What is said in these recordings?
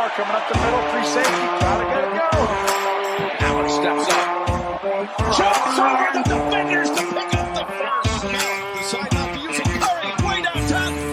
power coming up the middle. Free safety. Gotta get it go. Allen steps up. Jumps over the defenders to pick up the first. The sideline using Curry. Way downtown.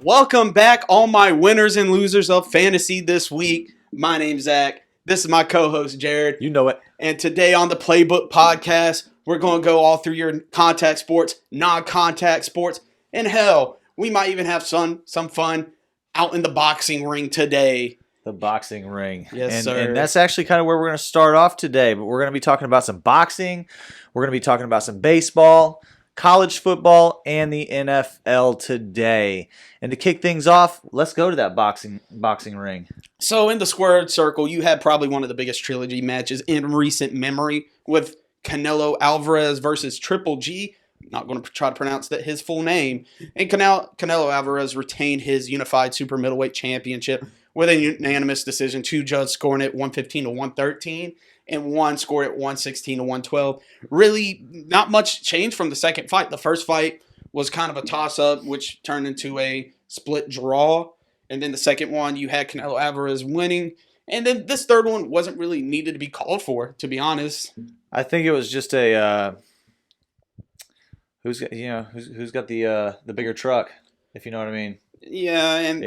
Welcome back, all my winners and losers of fantasy this week. My name's Zach. This is my co-host, Jared. You know it. And today on the PlayBook Podcast, we're going to go all through your contact sports, non-contact sports, and hell, we might even have some fun out in the boxing ring today. The boxing ring. Yes, sir. And that's actually kind of where we're going to start off today. But we're going to be talking about some boxing. We're going to be talking about some baseball, college football, and the NFL today. And to kick things off, let's go to that boxing ring. So in the squared circle, you had probably one of the biggest trilogy matches in recent memory with Canelo Alvarez versus Triple G. Not going to try to pronounce his full name. And Canelo Alvarez retained his unified super middleweight championship with a unanimous decision. Two judges scoring it 115 to 113. And one scored at 116 to 112. Really, not much change from the second fight. The first fight was kind of a toss-up, which turned into a split draw. And then the second one, you had Canelo Alvarez winning. And then this third one wasn't really needed to be called for, to be honest. I think it was just a who's got the bigger truck, if you know what I mean. Yeah, and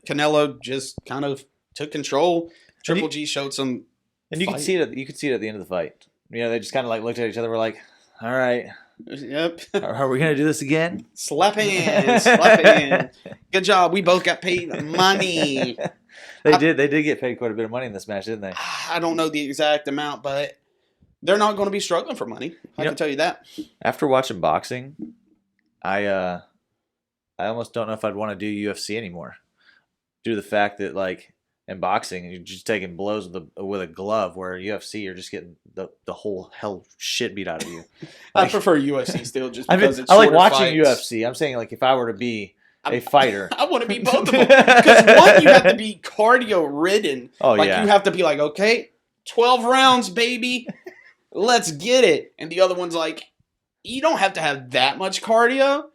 Canelo just kind of took control. Triple G showed some. And you could see it. You could see it at the end of the fight. They just kind of like looked at each other. Were like, "All right, yep. Are we gonna do this again?" Slap hand. Good job. We both got paid money. They did. They did get paid quite a bit of money in this match, didn't they? I don't know the exact amount, but they're not going to be struggling for money. I can tell you that. After watching boxing, I almost don't know if I'd want to do UFC anymore, due to the fact that in boxing, you're just taking blows with a glove, where UFC, you're just getting the whole hell shit beat out of you. I prefer UFC still, just because it's I like watching fights. UFC. I'm saying, if I were to be a fighter. I want to be both of them. Because one, you have to be cardio-ridden. Oh, yeah. You have to be like, okay, 12 rounds, baby. Let's get it. And the other one's like, you don't have to have that much cardio.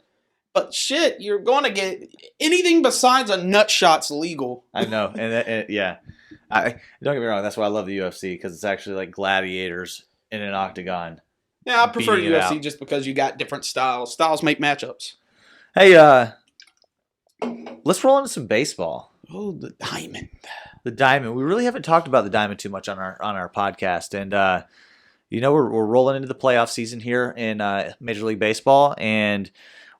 But shit, you're going to get anything besides a nut shot's legal. I know, and yeah, don't get me wrong. That's why I love the UFC, because it's actually like gladiators in an octagon. Yeah, I prefer UFC just because you got different styles. Styles make matchups. Hey, let's roll into some baseball. Oh, the diamond. The diamond. We really haven't talked about the diamond too much on our podcast, and we're rolling into the playoff season here in Major League Baseball, and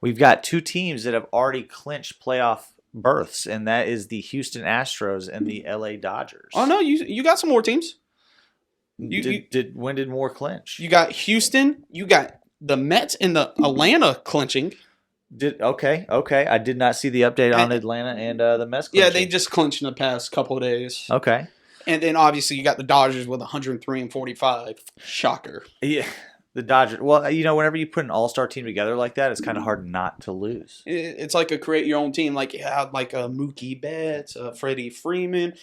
we've got two teams that have already clinched playoff berths, and that is the Houston Astros and the LA Dodgers. Oh, no, you got some more teams. When did more clinch? You got Houston, you got the Mets and the Atlanta clinching. Okay. I did not see the update on Atlanta and the Mets clinching. Yeah, they just clinched in the past couple of days. Okay. And then, obviously, you got the Dodgers with 103 and 45. Shocker. Yeah. The Dodgers. Well, whenever you put an all-star team together like that, it's kind of hard not to lose. It's like a create-your-own team, like Mookie Betts, Freddie Freeman.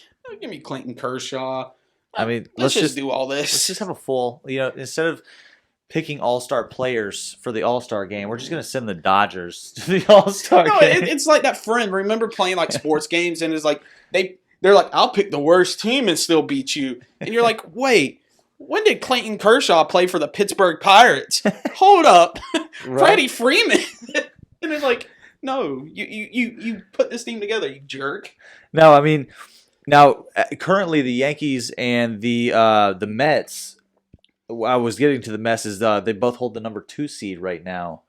Give me Clayton Kershaw. Let's just do all this. Let's just have a full, instead of picking all-star players for the all-star game, we're just going to send the Dodgers to the all-star game. It's like that friend. Remember playing sports games, and it's like they're like, I'll pick the worst team and still beat you. And you're like, wait. When did Clayton Kershaw play for the Pittsburgh Pirates? Hold up. Right. Freddie Freeman. And it's like, no, you put this team together, you jerk. No, now currently the Yankees and the Mets, I was getting to the Mets, is they both hold the number 2 seed right now,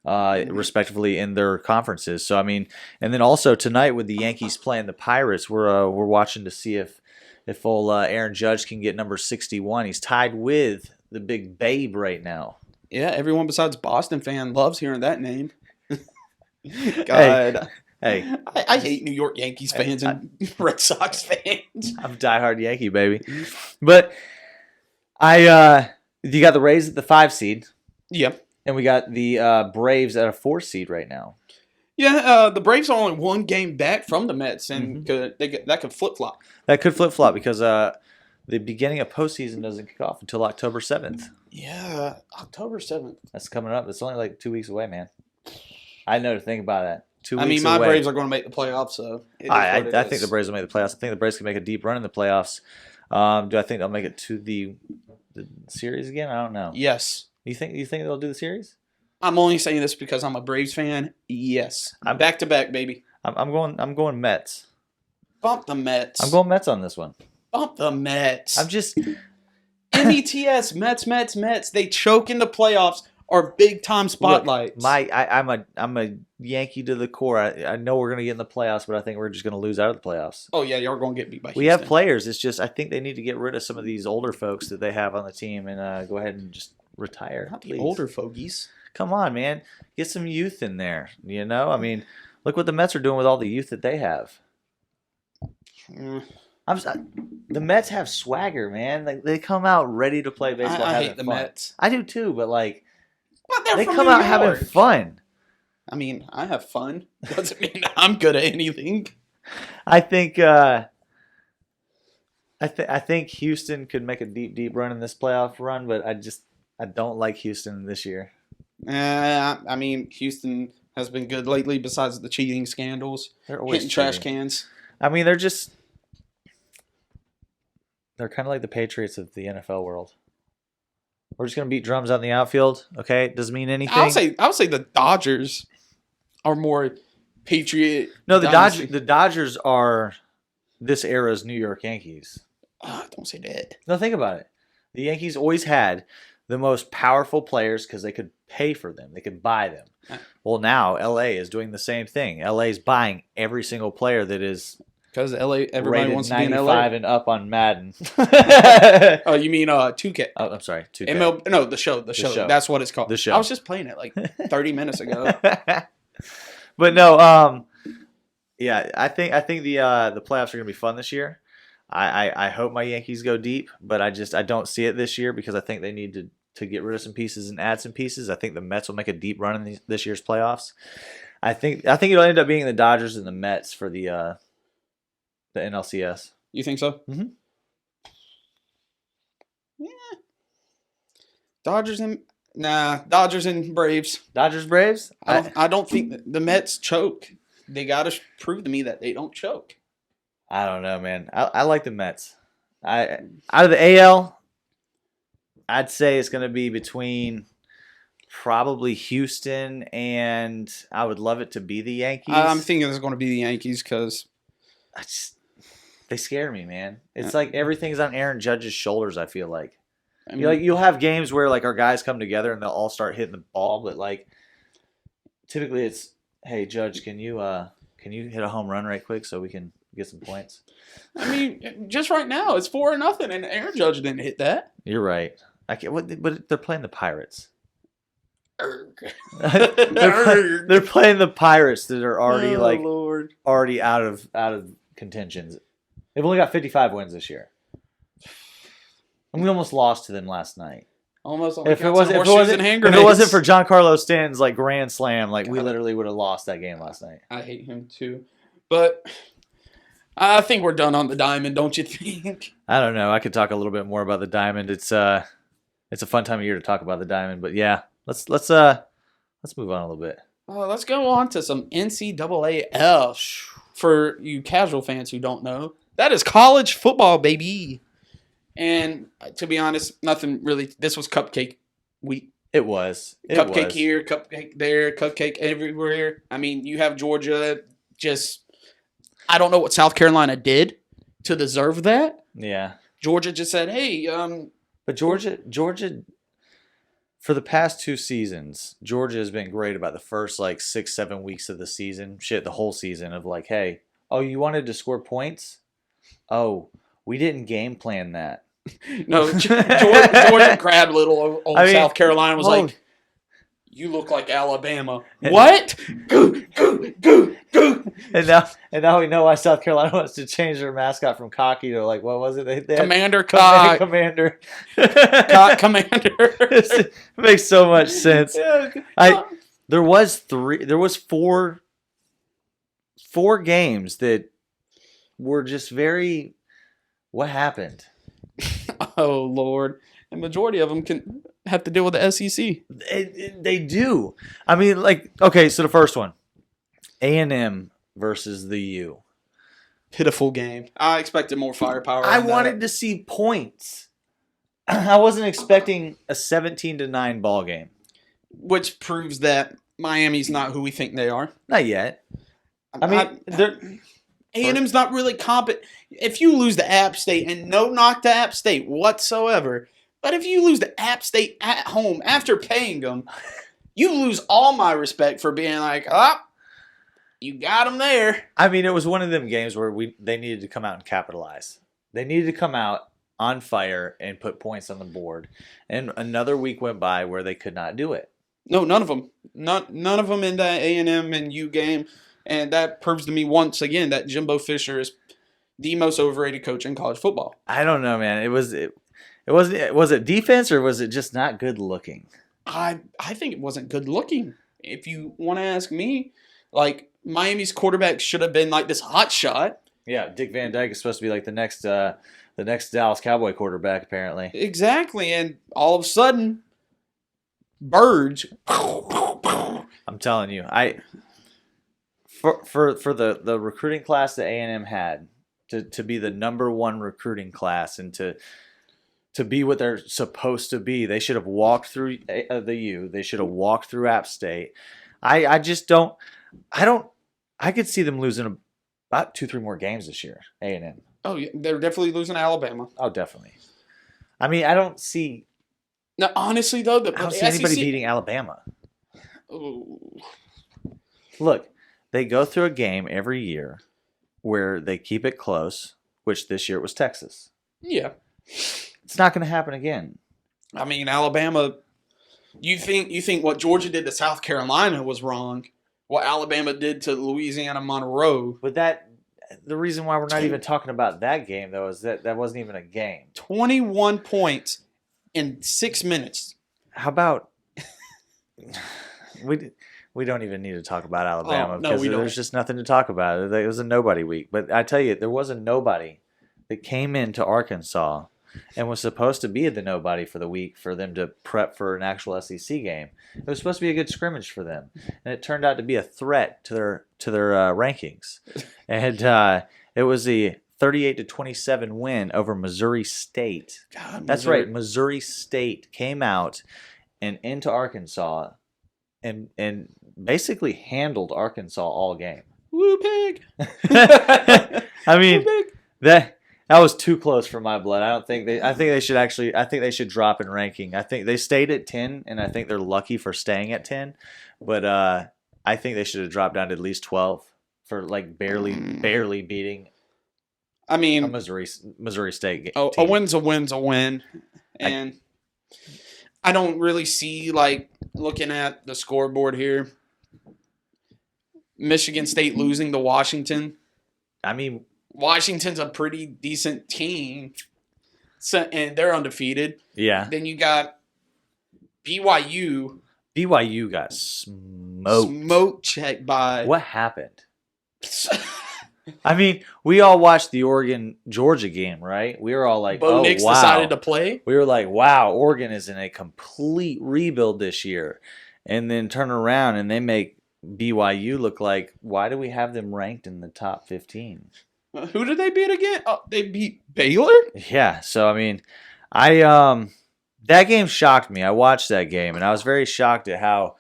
respectively in their conferences. So, and then also tonight with the Yankees playing the Pirates, we're watching to see if old Aaron Judge can get number 61. He's tied with the big Babe right now. Yeah, everyone besides Boston fan loves hearing that name. God. Hey. I hate New York Yankees fans and Red Sox fans. I'm a diehard Yankee, baby. But you got the Rays at the 5 seed. Yep. And we got the Braves at a 4 seed right now. Yeah, the Braves are only one game back from the Mets, and that could flip-flop. That could flip-flop because the beginning of postseason doesn't kick off until October 7th. Yeah, October 7th. That's coming up. It's only like 2 weeks away, man. I know to think about that. 2 weeks away. I mean, my Braves are going to make the playoffs, so I think the Braves will make the playoffs. I think the Braves can make a deep run in the playoffs. Do I think they'll make it to the series again? I don't know. Yes. You think they'll do the series? I'm only saying this because I'm a Braves fan. Yes. I'm back to back, baby. I'm going Mets. Bump the Mets. I'm going Mets on this one. Bump the Mets. I'm just METS, Mets. They choke in the playoffs or big time spotlights. Look, I'm a Yankee to the core. I know we're gonna get in the playoffs, but I think we're just gonna lose out of the playoffs. Oh yeah, you're gonna get beat by Houston. We have players. It's just I think they need to get rid of some of these older folks that they have on the team and go ahead and just retire. Not the older fogies. Come on, man. Get some youth in there. You know, I mean, look what the Mets are doing with all the youth that they have. The Mets have swagger, man. Like they come out ready to play baseball. I hate the Mets. I do too, but like they're they from come New out having York. fun. I mean, I have fun. Doesn't mean I'm good at anything. I think I think Houston could make a deep run in this playoff run, but I don't like Houston this year. I mean, Houston has been good lately. Besides the cheating scandals, They're always hitting trash cheating. cans. I mean, they're kind of like the Patriots of the NFL world. We're just gonna beat drums out in the outfield. Okay, doesn't mean anything. I would say the Dodgers are more Patriot. No, dynasty. the Dodgers are this era's New York Yankees. Don't say that. No, think about it. The Yankees always had the most powerful players because they could pay for them. They could buy them. Well, now LA is doing the same thing. LA is buying every single player that is because LA. Everybody rated wants to be in LA. 95 and up on Madden. Oh, you mean 2K? Oh, I'm sorry, 2K. MLB, no, the show. That's what it's called. The show. I was just playing it like 30 minutes ago. But no, yeah, I think the playoffs are gonna be fun this year. I hope my Yankees go deep, but I don't see it this year because I think they need to get rid of some pieces and add some pieces. I think the Mets will make a deep run in this year's playoffs. I think it'll end up being the Dodgers and the Mets for the NLCS. You think so? Mm-hmm. Yeah. Dodgers and Braves. Dodgers Braves. I don't think the Mets choke. They got to prove to me that they don't choke. I don't know, man. I like the Mets. Out of the AL, I'd say it's going to be between probably Houston and I would love it to be the Yankees. I'm thinking it's going to be the Yankees because they scare me, man. It's like everything's on Aaron Judge's shoulders, I feel like. I mean, You'll have games where like our guys come together and they'll all start hitting the ball, but like typically it's, hey Judge, can you hit a home run right quick so we can get some points? I mean, just right now it's 4-0, and Aaron Judge didn't hit that. You're right. I can't. But they're playing the Pirates. They're they're playing the Pirates that are already Lord. already out of contentions. They've only got 55 wins this year. And we almost lost to them last night. Almost. If it wasn't for Giancarlo Stanton's like grand slam, like we literally would have lost that game last night. I hate him too, but I think we're done on the diamond, don't you think? I don't know. I could talk a little bit more about the diamond. It's a fun time of year to talk about the diamond, but yeah, let's move on a little bit. Let's go on to some NCAA for you casual fans who don't know. That is college football, baby. And to be honest, nothing really. This was cupcake week. It was. Cupcake here, cupcake there, cupcake everywhere. I mean, you have Georgia just. I don't know what South Carolina did to deserve that. Yeah. Georgia just said, "Hey." But Georgia, for the past 2 seasons, Georgia has been great about the first like 6-7 weeks of the season. Shit, the whole season of like, hey, oh, you wanted to score points? Oh, we didn't game plan that. No, Georgia grabbed little old South Carolina was like, "You look like Alabama." What? Go. And now we know why South Carolina wants to change their mascot from cocky to like, what was it? They Commander Cock. Commander. Cock Commander. It makes so much sense. Yeah. There was 4 games that were just very. What happened? Oh, Lord. The majority of them can have to deal with the SEC. They do. I mean, like, okay, so the first one, A&M versus the U. Pitiful game. I expected more firepower. I wanted to see points. I wasn't expecting a 17-9 ball game. Which proves that Miami's not who we think they are. Not yet. I mean, A&M's not really competent. If you lose to App State, and no knock to App State whatsoever, but if you lose to App State at home after paying them, you lose all my respect for being like, you got them there. I mean, it was one of them games where they needed to come out and capitalize. They needed to come out on fire and put points on the board. And another week went by where they could not do it. No, none of them. None of them in that A&M and U game. And that proves to me once again that Jimbo Fisher is the most overrated coach in college football. I don't know, man. Was it defense or was it just not good looking? I think it wasn't good looking. If you want to ask me, like, Miami's quarterback should have been like this hot shot. Yeah, Dick Van Dyke is supposed to be like the next Dallas Cowboy quarterback, apparently. Exactly, and all of a sudden, Burge. I'm telling you, for the recruiting class that A&M had to be the number one recruiting class and to be what they're supposed to be, they should have walked through the U. They should have walked through App State. I could see them losing about 2-3 more games this year, A&M. Oh, yeah, they're definitely losing to Alabama. Oh, definitely. I mean, I don't see. Now, honestly, though, I don't see anybody beating Alabama. Ooh. Look, they go through a game every year where they keep it close, which this year it was Texas. Yeah. It's not going to happen again. I mean, Alabama. You think what Georgia did to South Carolina was wrong? What Alabama did to Louisiana Monroe. But the reason why we're not even talking about that game, though, is that wasn't even a game. 21 points in 6 minutes. How about we don't even need to talk about Alabama because there's just nothing to talk about. It was a nobody week. But I tell you, there was a nobody that came into Arkansas and was supposed to be the nobody for the week for them to prep for an actual SEC game. It was supposed to be a good scrimmage for them, and it turned out to be a threat to their rankings. And it was a 38-27 win over Missouri State. God, That's right, Missouri State came out and into Arkansas and basically handled Arkansas all game. Woo pig! I mean, Woo pig. That was too close for my blood. I think they should drop in ranking. I think they stayed at 10, and I think they're lucky for staying at 10. But I think they should have dropped down to at least 12 for like barely beating. I mean, a Missouri State team. A win's a win, and I don't really see, like, looking at the scoreboard here, Michigan State losing to Washington. I mean, Washington's a pretty decent team, and they're undefeated. Yeah. Then you got BYU. BYU got smoked. Smoke checked by. What happened? I mean, we all watched the Oregon-Georgia game, right? We were all like, Bo Nix wow. decided to play. We were like, wow, Oregon is in a complete rebuild this year. And then turn around and they make BYU look like, why do we have them ranked in the top 15? Who did they beat again? Oh, they beat Baylor? Yeah, so I mean, that game shocked me. I watched that game, and I was very shocked at how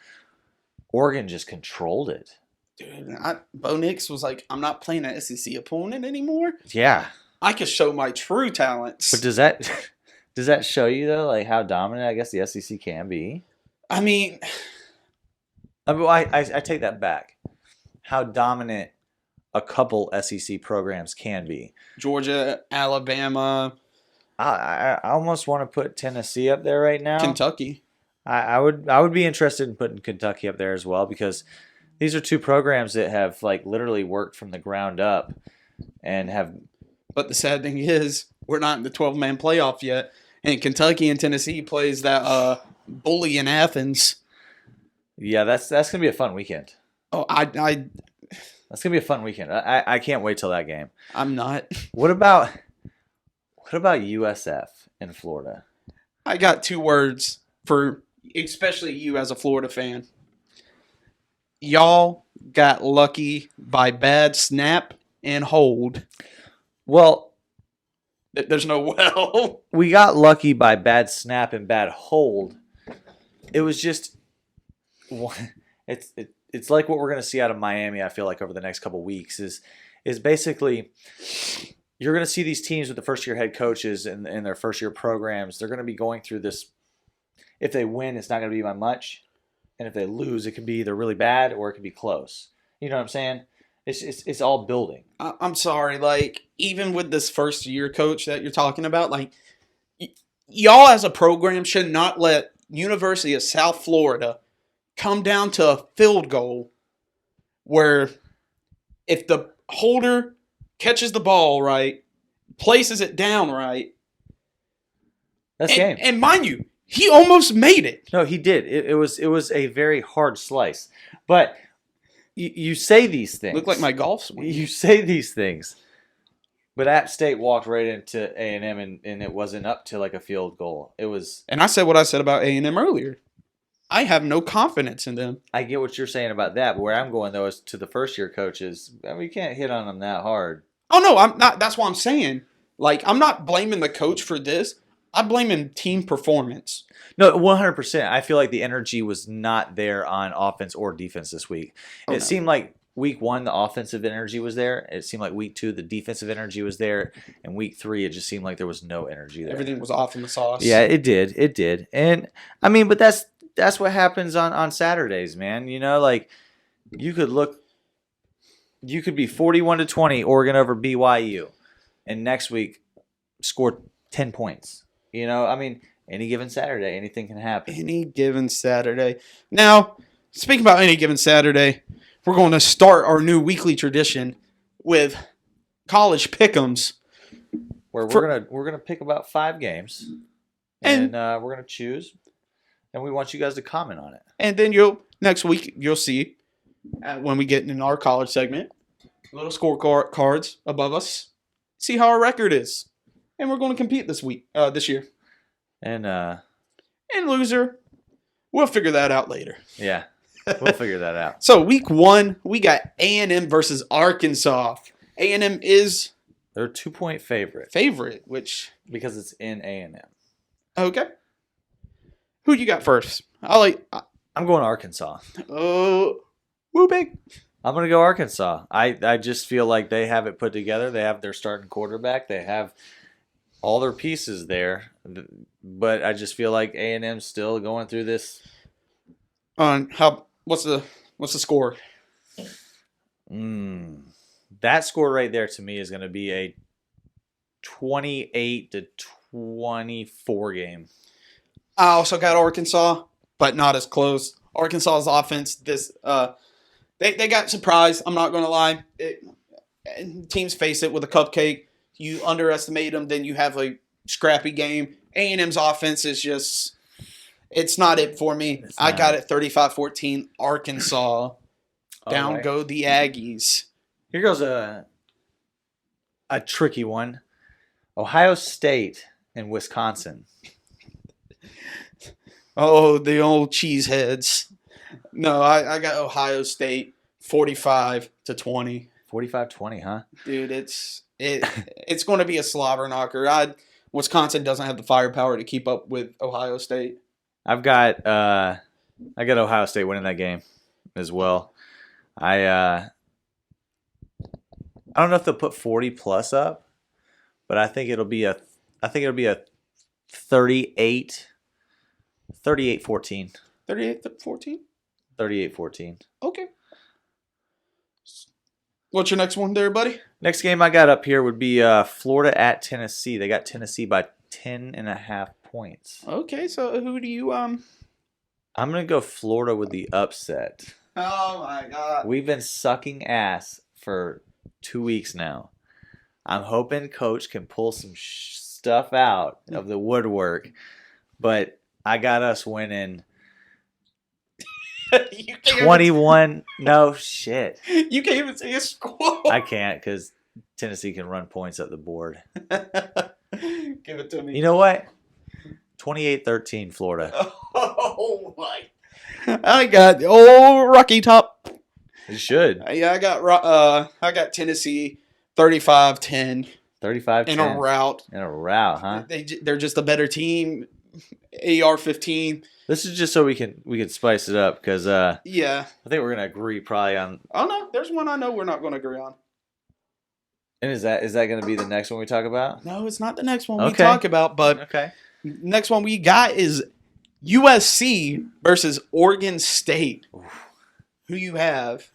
Oregon just controlled it. Dude, Bo Nix was like, I'm not playing an SEC opponent anymore. Yeah. I could show my true talents. But does that show you, though, like how dominant I guess the SEC can be? I mean, I take that back. How dominant a couple SEC programs can be. Georgia, Alabama. I almost want to put Tennessee up there right now. Kentucky. I would be interested in putting Kentucky up there as well because these are two programs that have like literally worked from the ground up and have. But the sad thing is we're not in the 12-man playoff yet, and Kentucky and Tennessee plays that bully in Athens. Yeah, that's gonna be a fun weekend. Oh, That's gonna be a fun weekend. I can't wait till that game. I'm not. What about What about USF in Florida? I got 2 words for especially you as a Florida fan. Y'all got lucky by bad snap and hold. Well, There's no well. we got lucky by bad snap and bad hold. It was just it's like what we're going to see out of Miami, I feel like, over the next couple weeks is basically you're going to see these teams with the first-year head coaches and their first-year programs. They're going to be going through this. If they win, it's not going to be by much. And if they lose, it could be either really bad or it could be close. You know what I'm saying? It's all building. I'm sorry, like, even with this first-year coach that you're talking about, like, y'all as a program should not let University of South Florida come down to a field goal where if the holder catches the ball right, places it down right. That's game. And mind you, he almost made it. No, he did. It was a very hard slice. But you say these things. Looked like my golf swing. You say these things. But App State walked right into A&M and it wasn't up to like a field goal. It was. And I said what I said about A&M earlier. I have no confidence in them. I get what you're saying about that, but where I'm going though is to the first year coaches. I mean, you can't hit on them that hard. Oh no, I'm not. That's what I'm saying. Like, I'm not blaming the coach for this. I'm blaming team performance. No, 100%. I feel like the energy was not there on offense or defense this week. It seemed like week 1, the offensive energy was there. It seemed like week 2, the defensive energy was there. And week 3, it just seemed like there was no energy there. Everything was off in the sauce. Yeah, it did. It did. And, I mean, but that's what happens on Saturdays, man. You know, like, you could be 41-20, Oregon over BYU. And next week, score 10 points. You know, I mean, any given Saturday, anything can happen. Any given Saturday. Now, speaking about any given Saturday, we're going to start our new weekly tradition with college pick'ems. Where we're gonna pick about 5 games, and we're gonna choose, and we want you guys to comment on it. And then next week you'll see when we get in our college segment, little scorecards above us, see how our record is. And we're going to compete this year. And loser, we'll figure that out later. Yeah, we'll figure that out. So week 1, we got A&M versus Arkansas. A&M is they're a 2-point favorite, which because it's in A&M. Okay. Who you got first? I'm going Arkansas. Woo big. I'm going to go Arkansas. I just feel like they have it put together. They have their starting quarterback. They have all their pieces there, but I just feel like A&M's still going through this. What's the score? That score right there to me is going to be a 28-24 game. I also got Arkansas, but not as close. Arkansas's offense, they got surprised. I'm not going to lie. Teams face it with a cupcake. You underestimate them, then you have a scrappy game. A&M's offense is just, it's not it for me. I got it 35-14, Arkansas. Down right. Go the Aggies. Here goes a tricky one. Ohio State and Wisconsin. Oh, the old cheeseheads. No, I got Ohio State 45-20. 45-20, huh? Dude, it's going to be a slobber knocker. Wisconsin doesn't have the firepower to keep up with Ohio State. I got Ohio State winning that game as well. I don't know if they'll put 40 plus up, but I think it'll be a 38-14. 38-14? 38-14. Okay. What's your next one there, buddy? Next game I got up here would be Florida at Tennessee. They got Tennessee by 10.5 points. Okay, so who do you I'm gonna go Florida with the upset. Oh my God. We've been sucking ass for 2 weeks now. I'm hoping Coach can pull some stuff out of the woodwork, but I got us winning 21. No shit. You can't even say a score. I can't because Tennessee can run points up the board. Give it to me. You know what? 28-13 Florida. Oh my! I got Rocky Top. You should. Yeah, I got Tennessee 35-10 35-10. in a rout. In a rout, huh? They're just a better team. AR 15. This is just so we can spice it up because Yeah. I think we're gonna agree probably on. Oh no, there's one I know we're not going to agree on. And is that gonna be the next one we talk about? No, it's not the next one we Okay. talk about, but Okay. next one we got is USC versus Oregon State. Who you have?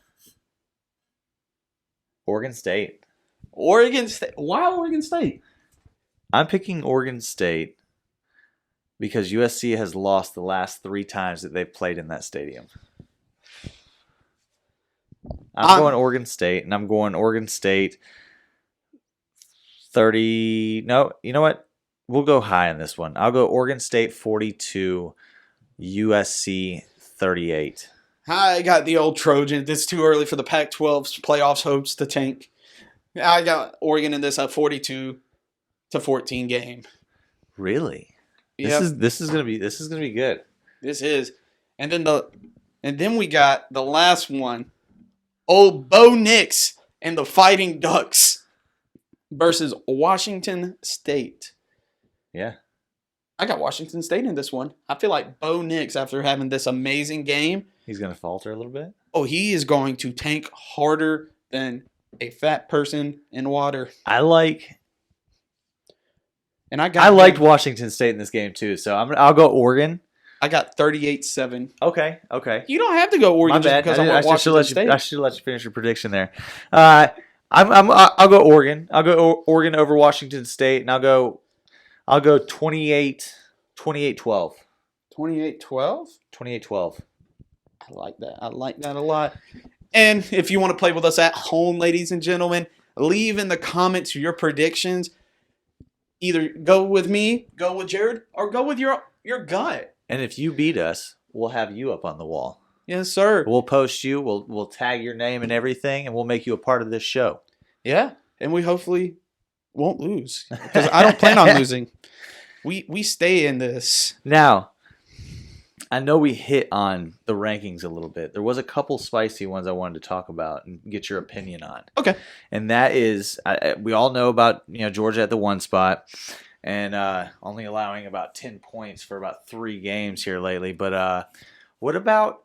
Oregon State. Oregon State. Why Oregon State? I'm picking Oregon State because USC has lost the last 3 times that they've played in that stadium. I'm going Oregon State, and I'm going Oregon State 30. No, you know what? We'll go high on this one. I'll go Oregon State 42, USC 38. I got the old Trojan. It's too early for the Pac-12's playoffs hopes to tank. I got Oregon in this 42-14 game. Really? Yep. This is gonna be good. This is, and then we got the last one. Old Bo Nix and the Fighting Ducks versus Washington State. Yeah. I got Washington State in this one. I feel like Bo Nix, after having this amazing game, He's gonna falter a little bit. oh, he is going to tank harder than a fat person in water. I liked Washington State in this game too, so I'll go Oregon. I got 38-7. Okay. You don't have to go Oregon My bad. just because I want Washington State. I should let you finish your prediction there. I'll go Oregon. I'll go Oregon over Washington State, and I'll go 28-12. 28-12? 28-12. I like that. I like that a lot. And if you want to play with us at home, ladies and gentlemen, leave in the comments your predictions. Either go with me, go with Jared, or go with your gut. And if you beat us, we'll have you up on the wall. Yes, sir. We'll post you. We'll tag your name and everything, and we'll make you a part of this show. Yeah, and we hopefully won't lose because I don't plan on losing. We stay in this. Now, I know we hit on the rankings a little bit. There was a couple spicy ones I wanted to talk about and get your opinion on. Okay. And that is, we all know about Georgia at the 1 spot and only allowing about 10 points for about 3 games here lately. But what about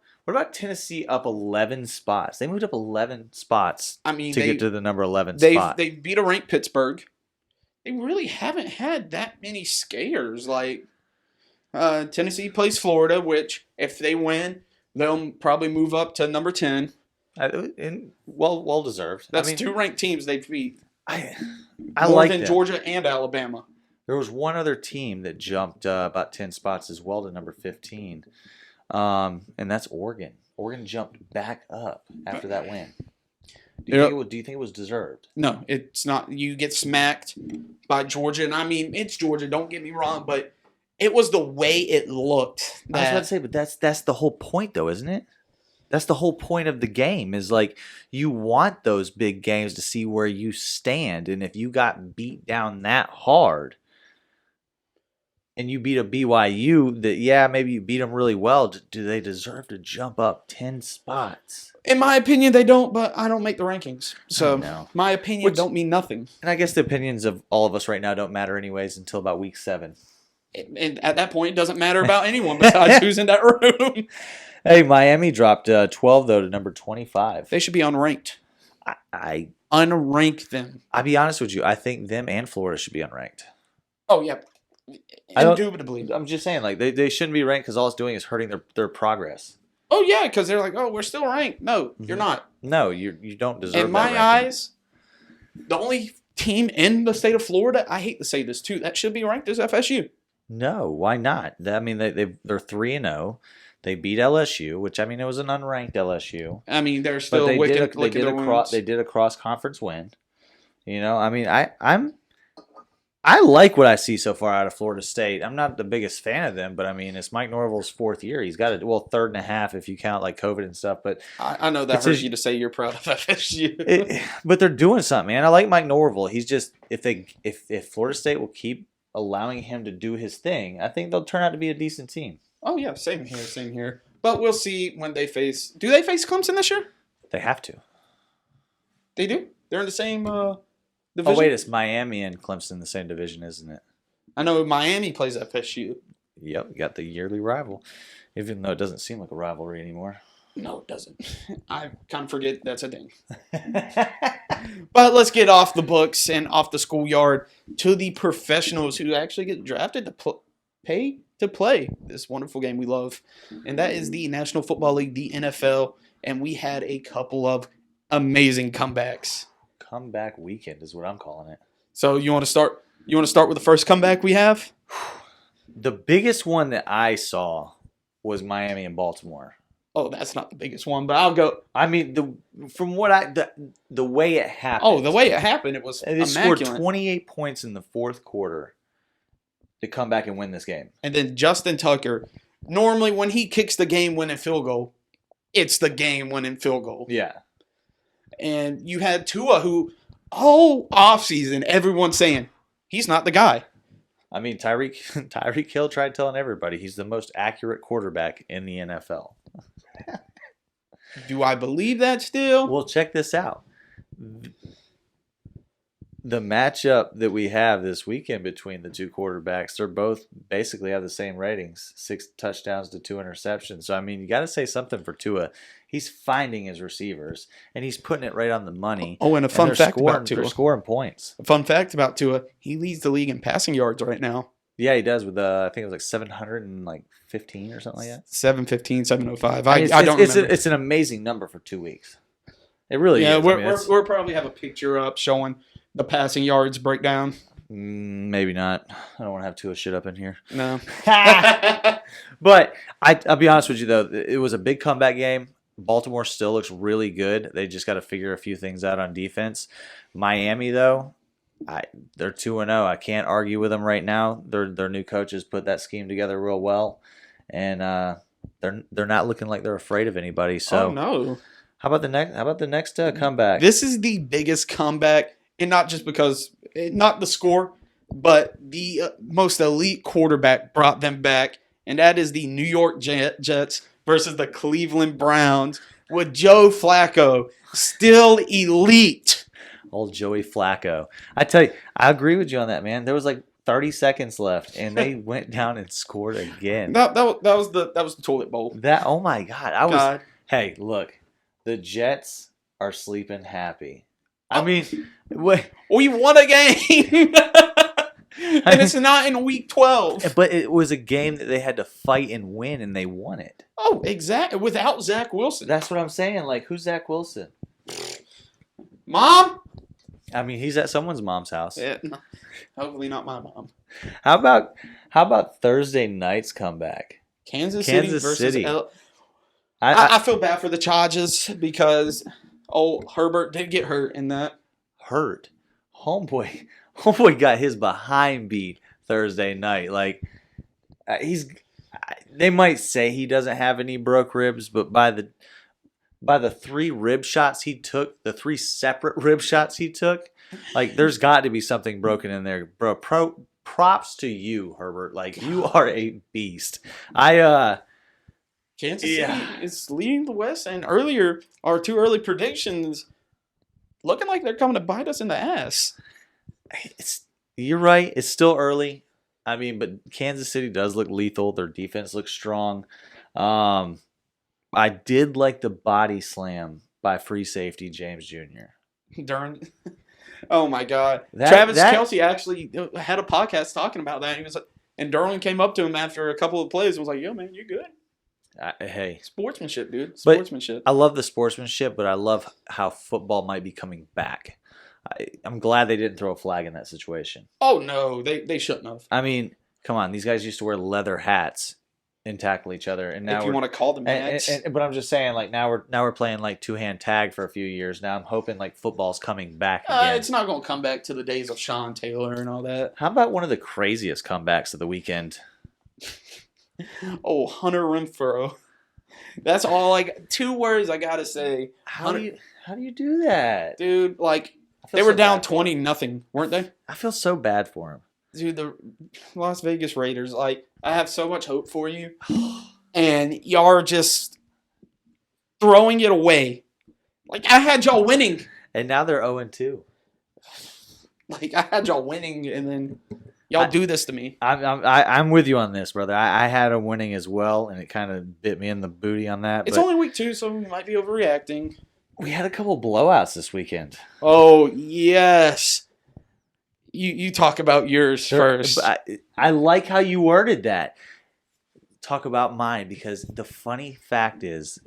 Tennessee up 11 spots? They moved up 11 spots to get to the number 11 spot. They beat a ranked Pittsburgh. They really haven't had that many scares. Like Tennessee plays Florida, which if they win, they'll probably move up to number 10. Well deserved. That's 2 ranked teams they've beat. I more like than them. Georgia and Alabama. There was one other team that jumped about 10 spots as well to number 15, and that's Oregon. Oregon jumped back up after that win. Do you think it was deserved? No, it's not. You get smacked by Georgia, and I mean it's Georgia. Don't get me wrong, but it was the way it looked. I was about to say, but that's the whole point, though, isn't it? That's the whole point of the game. Is like you want those big games to see where you stand, and if you got beat down that hard, and you beat a BYU that maybe you beat them really well, do they deserve to jump up 10 spots? In my opinion, they don't, but I don't make the rankings. So my opinion don't mean nothing. And I guess the opinions of all of us right now don't matter anyways until about week 7. And at that point, it doesn't matter about anyone besides who's in that room. Hey, Miami dropped 12, though, to number 25. They should be unranked. I unrank them. I'll be honest with you. I think them and Florida should be unranked. Oh, yeah. Indubitably. I'm just saying, like, they shouldn't be ranked because all it's doing is hurting their progress. Oh, yeah, because they're like, we're still ranked. No, you're not. No, you don't deserve that. In my eyes, the only team in the state of Florida, I hate to say this too, that should be ranked is FSU. No, why not? I mean, they're 3-0. They beat LSU, which I mean it was an unranked LSU. I mean they're still they did a cross conference win. I mean I'm I like what I see so far out of Florida State. I'm not the biggest fan of them, but I mean, it's Mike Norvell's 4th year. He's got third and a half if you count like COVID and stuff. But I know that hurts you to say you're proud of FSU. But they're doing something, man. I like Mike Norvell. He's just if Florida State will keep allowing him to do his thing, I think they'll turn out to be a decent team. Oh yeah, same here. But we'll see when they face. Do they face Clemson this year? They have to. They do. They're in the same division. Oh wait, it's Miami and Clemson in the same division, isn't it? I know Miami plays FSU. Yep, you got the yearly rival, even though it doesn't seem like a rivalry anymore. No, it doesn't. I kind of forget that's a thing. But let's get off the books and off the schoolyard to the professionals who actually get drafted to pay to play this wonderful game we love. And that is the National Football League, the NFL. And we had a couple of amazing comebacks. Comeback weekend is what I'm calling it. So you want to start? You want to start with the first comeback we have? The biggest one that I saw was Miami and Baltimore. Oh, that's not the biggest one, but I'll go. I mean, the way it happened. Oh, the way it happened, it was they immaculate. scored 28 points in the 4th quarter to come back and win this game. And then Justin Tucker, normally when he kicks the game-winning field goal, it's the game-winning field goal. Yeah. And you had Tua, who all offseason, everyone's saying, he's not the guy. I mean, Tyreek Hill tried telling everybody he's the most accurate quarterback in the NFL. Do I believe that still? Well, check this out. The matchup that we have this weekend between the two quarterbacks, they're both basically have the same ratings, 6 touchdowns to 2 interceptions. So, I mean, you got to say something for Tua. He's finding his receivers, and he's putting it right on the money. Oh, and a fun fact about Tua. They're scoring points. A fun fact about Tua, he leads the league in passing yards right now. Yeah, he does with, I think it was like 715 or something like that. 715, 705. I don't remember. It's an amazing number for 2 weeks. It really is. Yeah, we'll probably have a picture up showing the passing yards breakdown. Maybe not. I don't want to have Tua shit up in here. No. But I'll be honest with you, though. It was a big comeback game. Baltimore still looks really good. They just got to figure a few things out on defense. Miami, though, they're 2-0. I can't argue with them right now. Their new coaches put that scheme together real well. And they're not looking like they're afraid of anybody. So oh, no. How about the next comeback? This is the biggest comeback, and not just because, not the score, but the most elite quarterback brought them back, and that is the New York Jets versus the Cleveland Browns with Joe Flacco, still elite. Old Joey Flacco. I tell you, I agree with you on that, man. There was like 30 seconds left, and they went down and scored again. That was the toilet bowl. Oh my God! Hey, look. The Jets are sleeping happy. I mean, we won a game, and it's not in week 12. But it was a game that they had to fight and win, and they won it. Oh, exactly. Without Zach Wilson. That's what I'm saying. Like, who's Zach Wilson? Mom? I mean, he's at someone's mom's house. Yeah, hopefully not my mom. How about Thursday night's comeback? Kansas City versus City. I feel bad for the Chargers because Herbert did get hurt in that. Hurt? Homeboy got his behind beat Thursday night. Like they might say he doesn't have any broke ribs, but by the 3 rib shots he took, the 3 separate rib shots he took, like there's got to be something broken in there, bro. Props to you, Herbert. Like you are a beast. Kansas City is leading the West, and earlier, our 2 early predictions looking like they're coming to bite us in the ass. You're right. It's still early. I mean, but Kansas City does look lethal. Their defense looks strong. I did like the body slam by free safety James Jr. Darn. Oh, my God. Travis Kelce actually had a podcast talking about that. And Darwin came up to him after a couple of plays and was like, yo, man, you good? Hey, sportsmanship, dude. Sportsmanship. I love the sportsmanship, but I love how football might be coming back. I'm glad they didn't throw a flag in that situation. Oh no, they shouldn't have. I mean, come on, these guys used to wear leather hats and tackle each other. And now if you want to call the match. but I'm just saying, like now we're playing like 2-hand tag for a few years. Now I'm hoping like football's coming back again. It's not going to come back to the days of Sean Taylor and all that. How about one of the craziest comebacks of the weekend? Oh, Hunter Renfrow. That's all like 2 words I gotta say. How do you do that, dude? Like feel they were so down bad for 20-0, weren't they? I feel so bad for him. Dude, the Las Vegas Raiders, like, I have so much hope for you. And y'all are just throwing it away. Like, I had y'all winning. And now they're 0-2. Like, I had y'all winning, and then y'all do this to me. I'm with you on this, brother. I had them winning as well, and it kind of bit me in the booty on that. It's only week 2, so we might be overreacting. We had a couple blowouts this weekend. Oh, yes. You talk about yours first. I like how you worded that. Talk about mine, because the funny fact is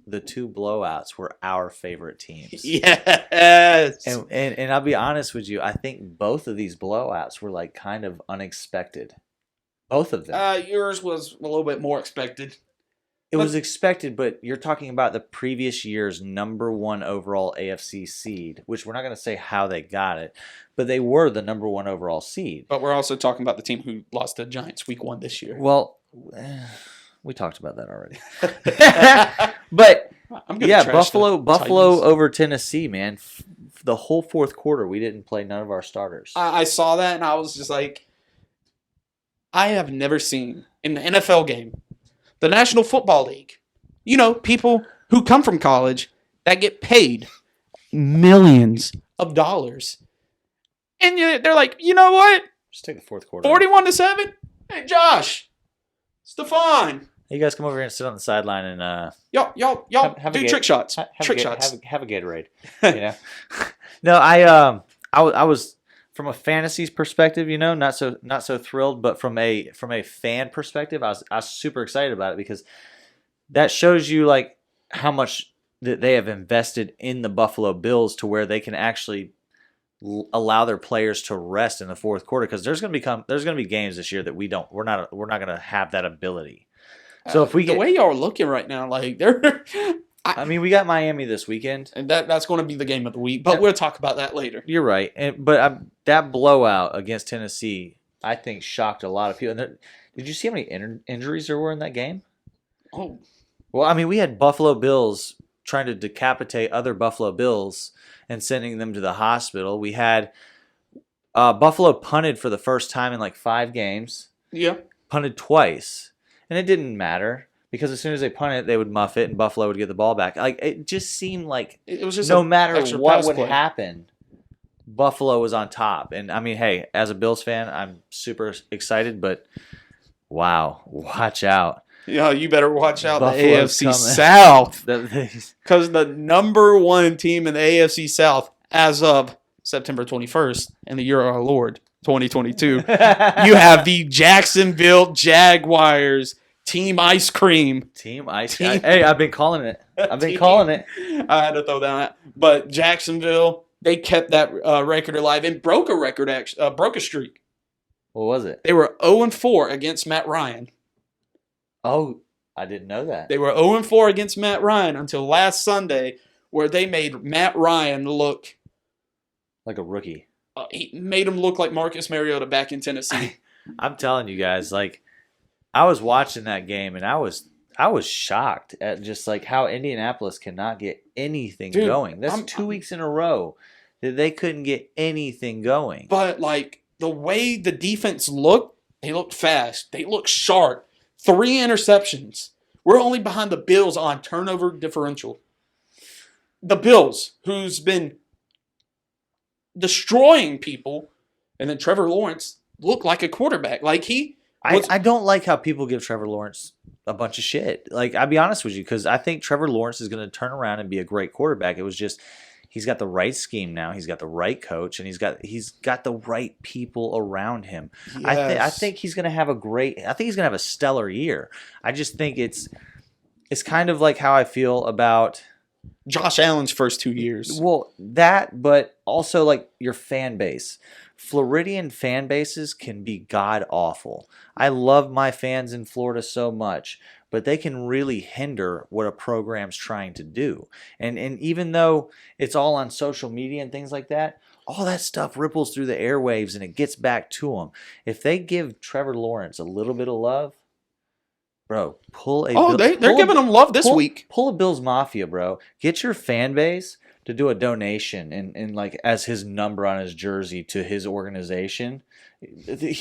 the 2 blowouts were our favorite teams. Yes. And I'll be honest with you, I think both of these blowouts were like kind of unexpected. Both of them. Yours was a little bit more expected. It was expected, but you're talking about the previous year's number 1 overall AFC seed, which we're not going to say how they got it, but they were the number 1 overall seed. But we're also talking about the team who lost to the Giants week 1 this year. Well, we talked about that already. But yeah, Buffalo over Tennessee, man. The whole fourth quarter, we didn't play none of our starters. I saw that, and I was just like, I have never seen in the NFL game, the National Football League, people who come from college that get paid millions of dollars. And they're like, you know what? Just take the fourth quarter. 41-7? Hey, Josh, Stephon. You guys come over here and sit on the sideline and y'all have do trick shots. Trick shots. Have a Gatorade. No, I was from a fantasy perspective, not so thrilled, but from a fan perspective, I was super excited about it, because that shows you like how much that they have invested in the Buffalo Bills to where they can actually allow their players to rest in the fourth quarter, because there's going to be games this year that we're not going to have that ability. So if we the way y'all are looking right now, like they're. I mean, we got Miami this weekend, and that's going to be the game of the week. But we'll talk about that later. You're right, but that blowout against Tennessee, I think, shocked a lot of people. And did you see how many injuries there were in that game? Oh, well, I mean, we had Buffalo Bills trying to decapitate other Buffalo Bills and sending them to the hospital. We had Buffalo punted for the first time in like 5 games. Yeah, punted twice. And it didn't matter, because as soon as they punted, they would muff it and Buffalo would get the ball back. Like, it just seemed like it was just no matter what would happen, Buffalo was on top. And I mean, hey, as a Bills fan, I'm super excited, but wow, watch out. Yeah, you better watch out. Buffalo's the AFC South. Because the number 1 team in the AFC South as of September 21st in the year of our Lord, 2022, you have the Jacksonville Jaguars, Team Ice Cream. Team Ice Cream. Hey, I've been calling it. I had to throw down that. But Jacksonville, they kept that record alive and broke a record, broke a streak. What was it? They were 0-4 against Matt Ryan. Oh, I didn't know that. They were 0-4 against Matt Ryan until last Sunday, where they made Matt Ryan look like a rookie. He made him look like Marcus Mariota back in Tennessee. I'm telling you guys, like, I was watching that game and I was shocked at just like how Indianapolis cannot get anything going. That's 2 weeks in a row that they couldn't get anything going. But like the way the defense looked, they looked fast. They looked sharp. 3 interceptions. We're only behind the Bills on turnover differential. The Bills, who's been destroying people, and then Trevor Lawrence looked like a quarterback. Like I don't like how people give Trevor Lawrence a bunch of shit. Like, I'll be honest with you, because I think Trevor Lawrence is going to turn around and be a great quarterback. It was just he's got the right scheme now. He's got the right coach, and he's got the right people around him. Yes. I think he's going to have a stellar year. I just think it's kind of like how I feel about Josh Allen's first 2 years. Well, that, but also like your fan base. Floridian fan bases can be god awful. I love my fans in Florida so much, but they can really hinder what a program's trying to do. And even though it's all on social media and things like that, all that stuff ripples through the airwaves and it gets back to them. If they give Trevor Lawrence a little bit of love, bro, they're giving him love this week. Pull a Bills Mafia, bro. Get your fan base to do a donation and like as his number on his jersey to his organization.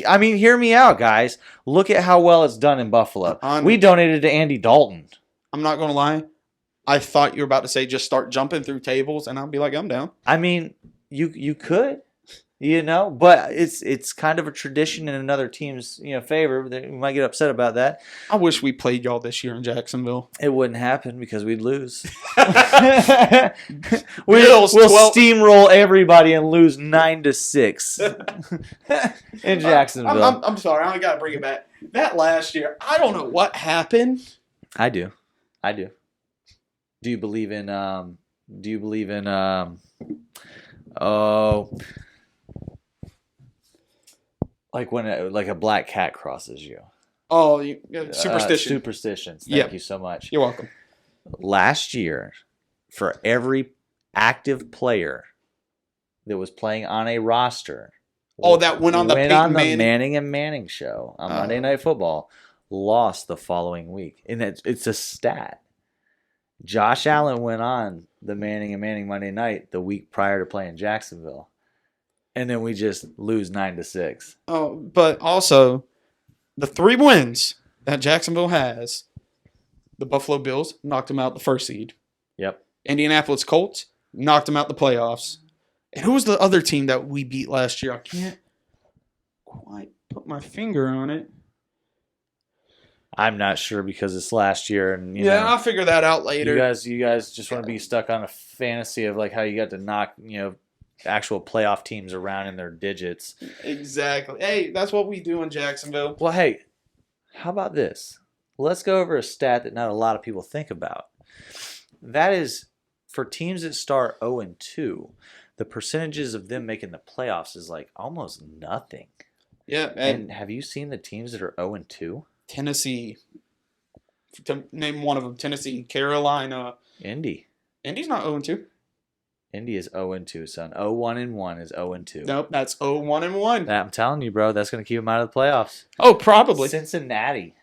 I mean, hear me out, guys. Look at how well it's done in Buffalo. We donated to Andy Dalton. I'm not going to lie. I thought you were about to say just start jumping through tables, and I'll be like, I'm down. I mean, you could. But it's kind of a tradition in another team's favor. We might get upset about that. I wish we played y'all this year in Jacksonville. It wouldn't happen because we'd lose. We'll steamroll everybody and lose 9-6 in Jacksonville. I'm sorry, I gotta bring it back. That last year, I don't know what happened. I do. Do you believe in? Like when a black cat crosses you. Oh, superstition. Superstitions. Thank you so much. You're welcome. Last year, for every active player that was playing on a roster. That went on the Manning and Manning show on Monday Night Football, lost the following week. And it's a stat. Josh Allen went on the Manning and Manning Monday night the week prior to playing Jacksonville. And then we just lose 9-6. Oh, but also the 3 wins that Jacksonville has, the Buffalo Bills knocked them out the first seed. Yep. Indianapolis Colts knocked them out the playoffs. And who was the other team that we beat last year? I can't quite put my finger on it. I'm not sure because it's last year, and I'll figure that out later. You guys just want to be stuck on a fantasy of like how you got to knock actual playoff teams around in their digits. Exactly. Hey, that's what we do in Jacksonville. Well, hey, how about this? Let's go over a stat that not a lot of people think about. That is, for teams that start 0-2, the percentages of them making the playoffs is like almost nothing. Yeah. And have you seen the teams that are 0-2? Tennessee. To name one of them. Tennessee, Carolina. Indy. Indy's not 0-2. Indy is 0-2, son. 0-1-1 is 0-2. Nope, that's 0-1-1. I'm telling you, bro, that's going to keep them out of the playoffs. Oh, probably. Cincinnati,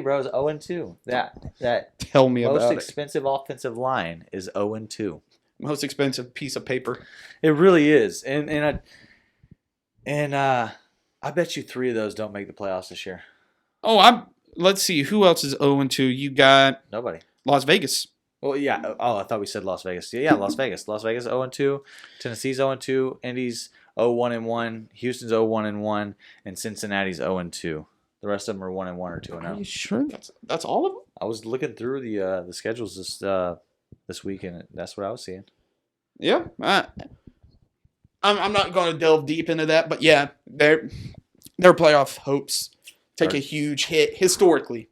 bro, is 0-2. That Tell me about it. Most expensive offensive line is 0-2. Most expensive piece of paper. It really is, and I bet you 3 of those don't make the playoffs this year. Oh, let's see. Who else is 0-2? You got nobody. Las Vegas. Well, yeah. Oh, I thought we said Las Vegas. Yeah, Las Vegas. Las Vegas 0-2. Tennessee's 0-2. Indy's 0-1-1. Houston's 0-1-1. And Cincinnati's 0-2. The rest of them are 1-1 or 2-0. Are you sure that's all of them? I was looking through the schedules this week, and that's what I was seeing. Yeah. I'm not going to delve deep into that, but yeah, their playoff hopes take a huge hit historically.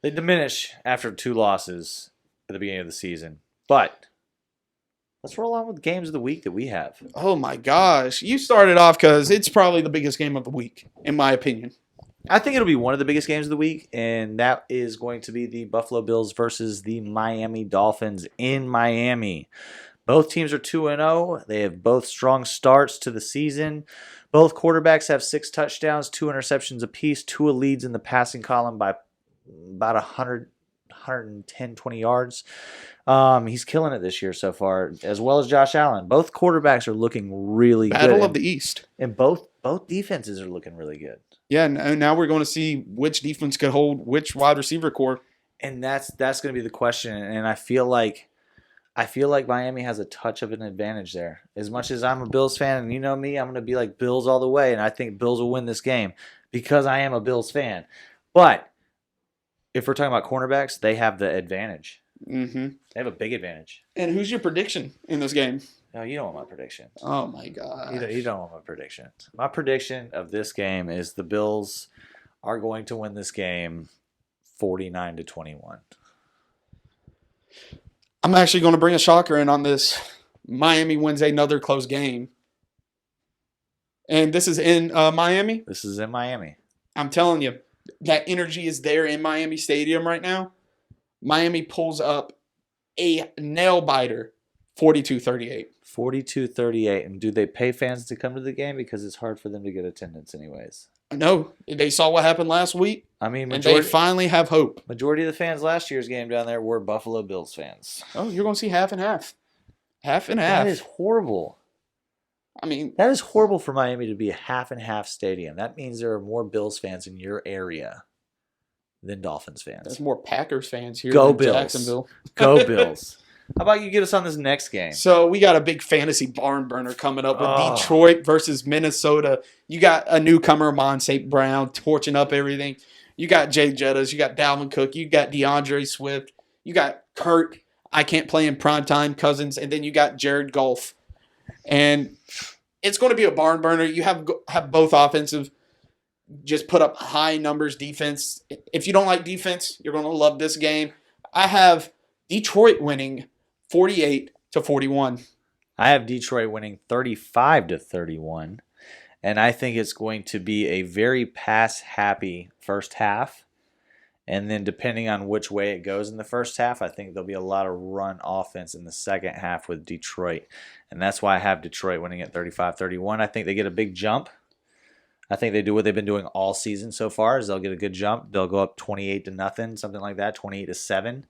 They diminish after 2 losses at the beginning of the season. But let's roll on with games of the week that we have. Oh my gosh. You started off because it's probably the biggest game of the week, in my opinion. I think it'll be one of the biggest games of the week, and that is going to be the Buffalo Bills versus the Miami Dolphins in Miami. Both teams are 2-0. They have both strong starts to the season. Both quarterbacks have 6 touchdowns, 2 interceptions apiece. Tua leads in the passing column by about 110, 20 yards. He's killing it this year so far, as well as Josh Allen. Both quarterbacks are looking really good. Battle of the East. And both defenses are looking really good. Yeah, now we're going to see which defense could hold which wide receiver core. And that's going to be the question. And I feel like Miami has a touch of an advantage there. As much as I'm a Bills fan, and you know me, I'm going to be like Bills all the way, and I think Bills will win this game because I am a Bills fan. But if we're talking about cornerbacks, they have the advantage. Mm-hmm. They have a big advantage. And who's your prediction in this game? No, you don't want my prediction. Oh, my God. You don't want my prediction. My prediction of this game is the Bills are going to win this game 49-21. I'm actually going to bring a shocker in on this. Miami wins another close game. And this is in Miami. This is in Miami. I'm telling you, that energy is there in Miami Stadium right now. Miami pulls up a nail-biter, 42-38. 42-38. And do they pay fans to come to the game? Because it's hard for them to get attendance anyways. No, they saw what happened last week, I mean, and they finally have hope. Majority of the fans last year's game down there were Buffalo Bills fans. Oh, you're going to see half and half. Half and half. That is horrible. I mean, that is horrible for Miami to be a half and half stadium. That means there are more Bills fans in your area than Dolphins fans. there's more Packers fans here Go than Bills. Jacksonville. Go Bills. How about you get us on this next game? So we got a big fantasy barn burner coming up with Oh. Detroit versus Minnesota. You got a newcomer, Amon St. Brown, torching up everything. You got Jay Jettas. You got Dalvin Cook. You got DeAndre Swift. You got Kurt. I can't play in primetime Cousins. And then you got Jared Goff. And it's going to be a barn burner. You have both offensive just put up high numbers defense. If you don't like defense, you're going to love this game. I have Detroit winning 48-41. I have Detroit winning 35-31, and I think it's going to be a very pass-happy first half. And then depending on which way it goes in the first half, I think there'll be a lot of run offense in the second half with Detroit. And that's why I have Detroit winning at 35-31. I think they get a big jump. I think they do what they've been doing all season so far is they'll get a good jump. They'll go up 28-0, something like that, 28-7.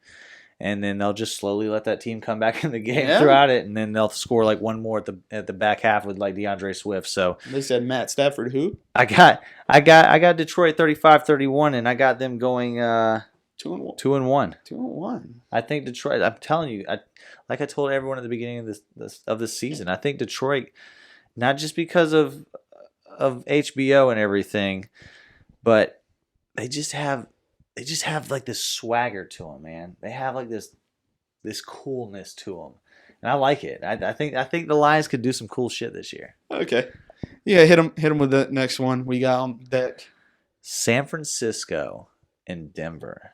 And then they'll just slowly let that team come back in the game throughout it, and then they'll score like one more at the back half with like DeAndre Swift. So They said Matt Stafford who? I got Detroit 35-31, and I got them going 2-1. 2-1. 2-1. I think Detroit. I'm telling you, like I told everyone at the beginning of this season, I think Detroit, not just because of HBO and everything, but they just have like this swagger to them, man. They have like this coolness to them, and I like it. I think the Lions could do some cool shit this year. Okay. Yeah, hit him with the next one. We got on deck. San Francisco and Denver.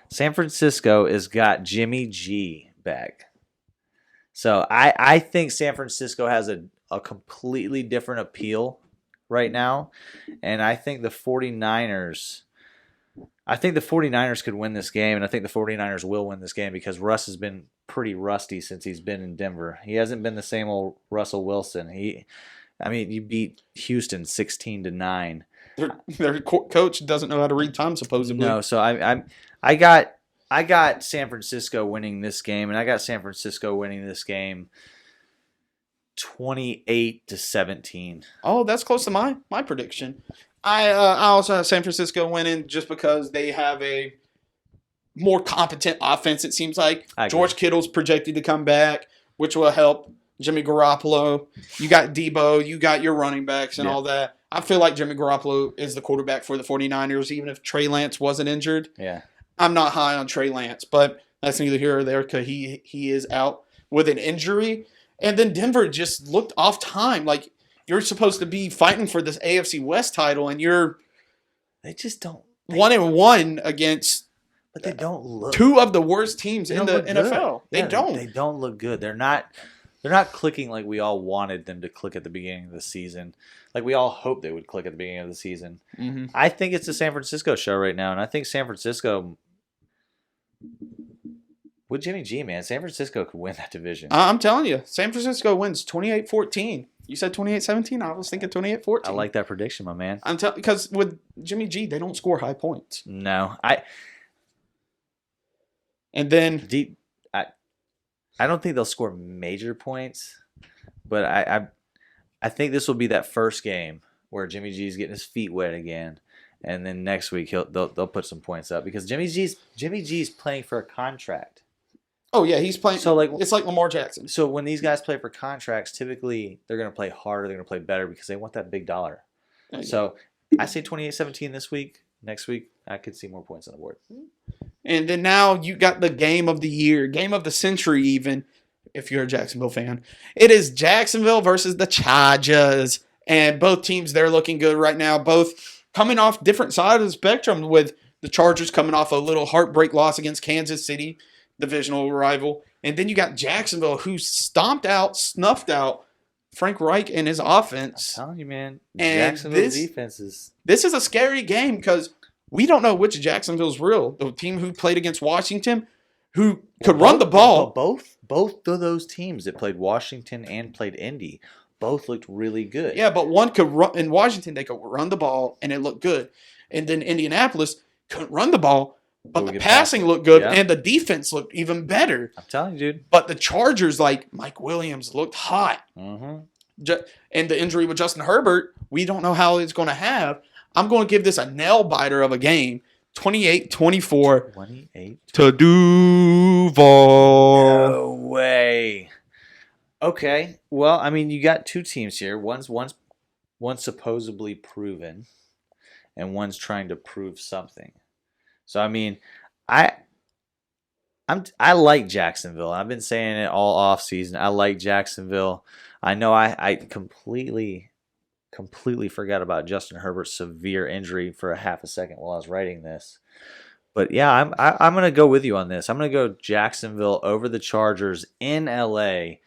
San Francisco has got Jimmy G back. So I think San Francisco has a completely different appeal right now, and I think the 49ers could win this game, and I think the 49ers will win this game because Russ has been pretty rusty since he's been in Denver. He hasn't been the same old Russell Wilson. You beat Houston 16-9. Their coach doesn't know how to read time, supposedly. No, so I got San Francisco winning this game, and I got San Francisco winning this game 28-17. Oh, that's close to my prediction. I also have San Francisco winning just because they have a more competent offense, it seems like. George Kittle's projected to come back, which will help Jimmy Garoppolo. You got Debo. You got your running backs and all that. I feel like Jimmy Garoppolo is the quarterback for the 49ers, even if Trey Lance wasn't injured. Yeah. I'm not high on Trey Lance, but that's neither here or there because he is out with an injury. And then Denver just looked off time. Like, you're supposed to be fighting for this AFC West title, and they just don't. 1-1 against but they don't look two of the worst teams in the NFL. They don't. They don't look good. They're not clicking like we all wanted them to click at the beginning of the season. Like we all hoped they would click at the beginning of the season. Mm-hmm. I think it's the San Francisco show right now, and I think San Francisco with Jimmy G, man, San Francisco could win that division. I'm telling you, San Francisco wins 28-14. You said 28-17. I was thinking 28-14. I like that prediction, my man. I'm telling because with Jimmy G, they don't score high points. No, And then I don't think they'll score major points, but I think this will be that first game where Jimmy G's getting his feet wet again, and then next week they'll put some points up because Jimmy G's playing for a contract. Oh yeah, he's playing. So it's like Lamar Jackson. So when these guys play for contracts, typically they're going to play harder, they're going to play better because they want that big dollar. So I say 28-17 this week. Next week I could see more points on the board. And then now you got the game of the year, game of the century even, if you're a Jacksonville fan. It is Jacksonville versus the Chargers. And both teams, they're looking good right now. Both coming off different sides of the spectrum with the Chargers coming off a little heartbreak loss against Kansas City divisional rival. And then you got Jacksonville, who snuffed out Frank Reich and his offense. I'm telling you, man. And Jacksonville's defense is. This is a scary game because we don't know which Jacksonville's real. The team who played against Washington, who could run the ball. Both of those teams that played Washington and played Indy both looked really good. Yeah, but one could run. In Washington, they could run the ball, and it looked good. And then Indianapolis couldn't run the ball, but the passing looked good, and the defense looked even better. I'm telling you, dude. But the Chargers, like Mike Williams, looked hot. Mm-hmm. And the injury with Justin Herbert, we don't know how it's going to have. I'm going to give this a nail-biter of a game, 28-24. 28 to Duval. No way. Okay. Well, I mean, you got two teams here. One's supposedly proven, and one's trying to prove something. So, I mean, I like Jacksonville. I've been saying it all off season. I like Jacksonville. I know I completely forgot about Justin Herbert's severe injury for a half a second while I was writing this. But yeah, I'm going to go with you on this. I'm going to go Jacksonville over the Chargers in LA.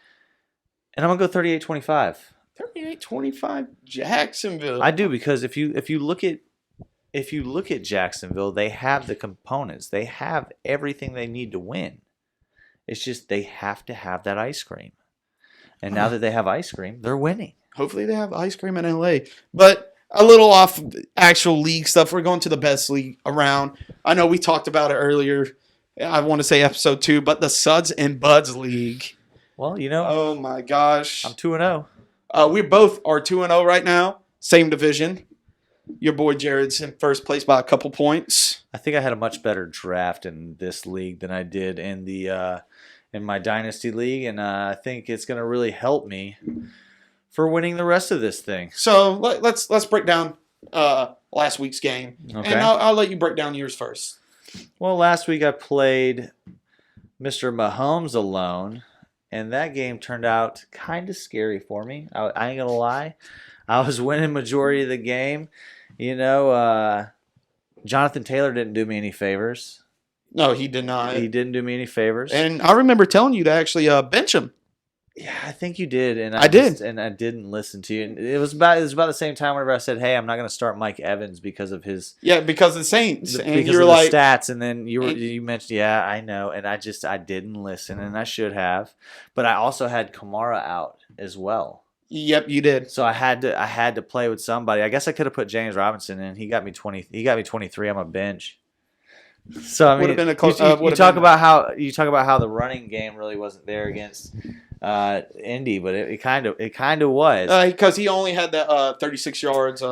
And I'm going to go 38-25. 38-25 Jacksonville. I do, because if you look at Jacksonville, they have the components. They have everything they need to win. It's just they have to have that ice cream. And now that they have ice cream, they're winning. Hopefully they have ice cream in LA. But a little off actual league stuff. We're going to the best league around. I know we talked about it earlier. I want to say episode 2, but the Suds and Buds League. Well, you know. Oh my gosh. I'm 2-0. We both are 2-0 right now. Same division. Your boy Jared's in first place by a couple points. I think I had a much better draft in this league than I did in the in my dynasty league, and I think it's going to really help me for winning the rest of this thing. So let's break down last week's game, okay. And I'll let you break down yours first. Well, last week I played Mr. Mahomes alone, and that game turned out kind of scary for me. I ain't gonna lie, I was winning majority of the game. You know, Jonathan Taylor didn't do me any favors. No, he did not. He didn't do me any favors. And I remember telling you to actually bench him. Yeah, I think you did, and I did, and I didn't listen to you. And it was about the same time whenever I said, "Hey, I'm not going to start Mike Evans because of his because of the Saints and because you're of like the stats." And then you mentioned, yeah, I know, and I didn't listen, and I should have. But I also had Kamara out as well. Yep, you did. So I had to play with somebody. I guess I could have put James Robinson in. He got me 20. He got me 23 on my bench. So I mean, would have been a close. You talk about how the running game really wasn't there against Indy, but it kind of was because he only had that 36 yards.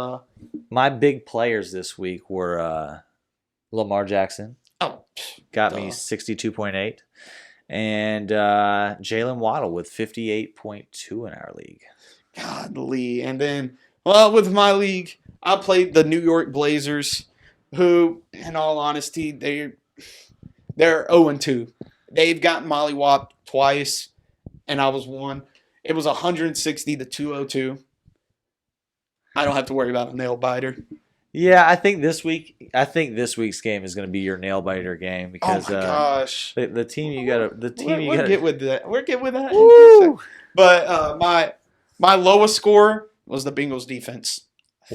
My big players this week were Lamar Jackson. Oh, got me 62.8, and Jalen Waddle with 58.2 in our league. Godly, and then with my league, I played the New York Blazers, who, in all honesty, they're 0-2. They've gotten mollywopped twice, and I was one. It was 160 to 202. I don't have to worry about a nail biter. Yeah, I think this week's game is going to be your nail biter game because oh my gosh, the team you got we'll get with that. We'll get with that. Woo! But my lowest score was the Bengals defense.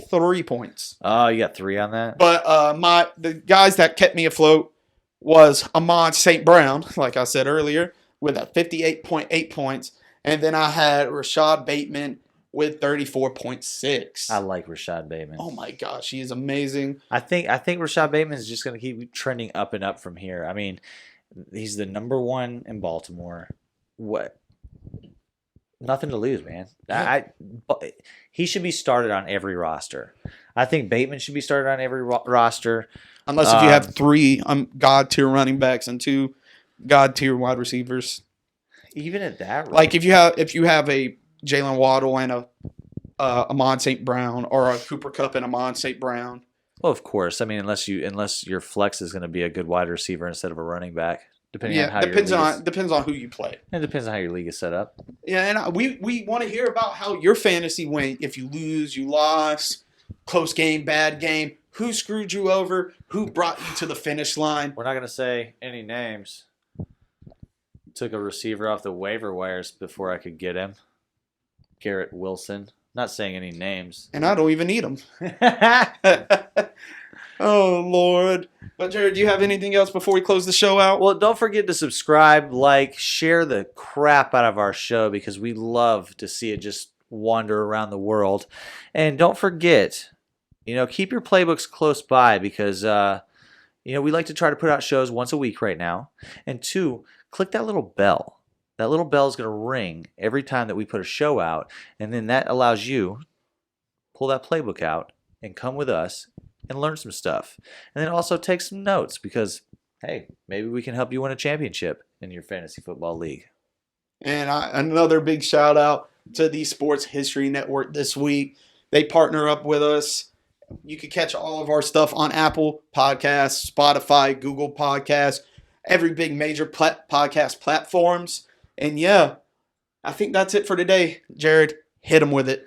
3 points. Oh, you got 3 on that? But the guys that kept me afloat was Amon St. Brown, like I said earlier, with a 58.8 points. And then I had Rashad Bateman with 34.6. I like Rashad Bateman. Oh my gosh, he is amazing. I think Rashad Bateman is just going to keep trending up and up from here. I mean, he's the number 1 in Baltimore. What? Nothing to lose, man. Yeah. He should be started on every roster. I think Bateman should be started on every roster. Unless if you have 3 God-tier running backs and 2 God-tier wide receivers. Even at that rate. Like if you have a Jalen Waddle and a Amon St. Brown, or a Cooper Kupp and Amon St. Brown. Well, of course. I mean, unless your flex is going to be a good wide receiver instead of a running back. Depending on how depends on who you play. It depends on how your league is set up. Yeah, and we want to hear about how your fantasy went. If you lose, you lost, close game, bad game. Who screwed you over? Who brought you to the finish line? We're not going to say any names. Took a receiver off the waiver wires before I could get him. Garrett Wilson. Not saying any names. And I don't even need them. Oh, Lord. But, Jared, do you have anything else before we close the show out? Well, don't forget to subscribe, like, share the crap out of our show because we love to see it just wander around the world. And don't forget, keep your playbooks close by because, we like to try to put out shows once a week right now. And 2, click that little bell. That little bell is going to ring every time that we put a show out. And then that allows you to pull that playbook out and come with us and learn some stuff. And then also take some notes because, hey, maybe we can help you win a championship in your fantasy football league. And another big shout out to the Sports History Network this week. They partner up with us. You can catch all of our stuff on Apple Podcasts, Spotify, Google Podcasts, every big major podcast platforms. And yeah, I think that's it for today. Jared, hit them with it.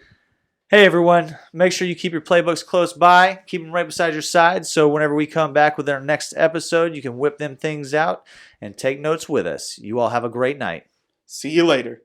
Hey everyone, make sure you keep your playbooks close by. Keep them right beside your side so whenever we come back with our next episode, you can whip them things out and take notes with us. You all have a great night. See you later.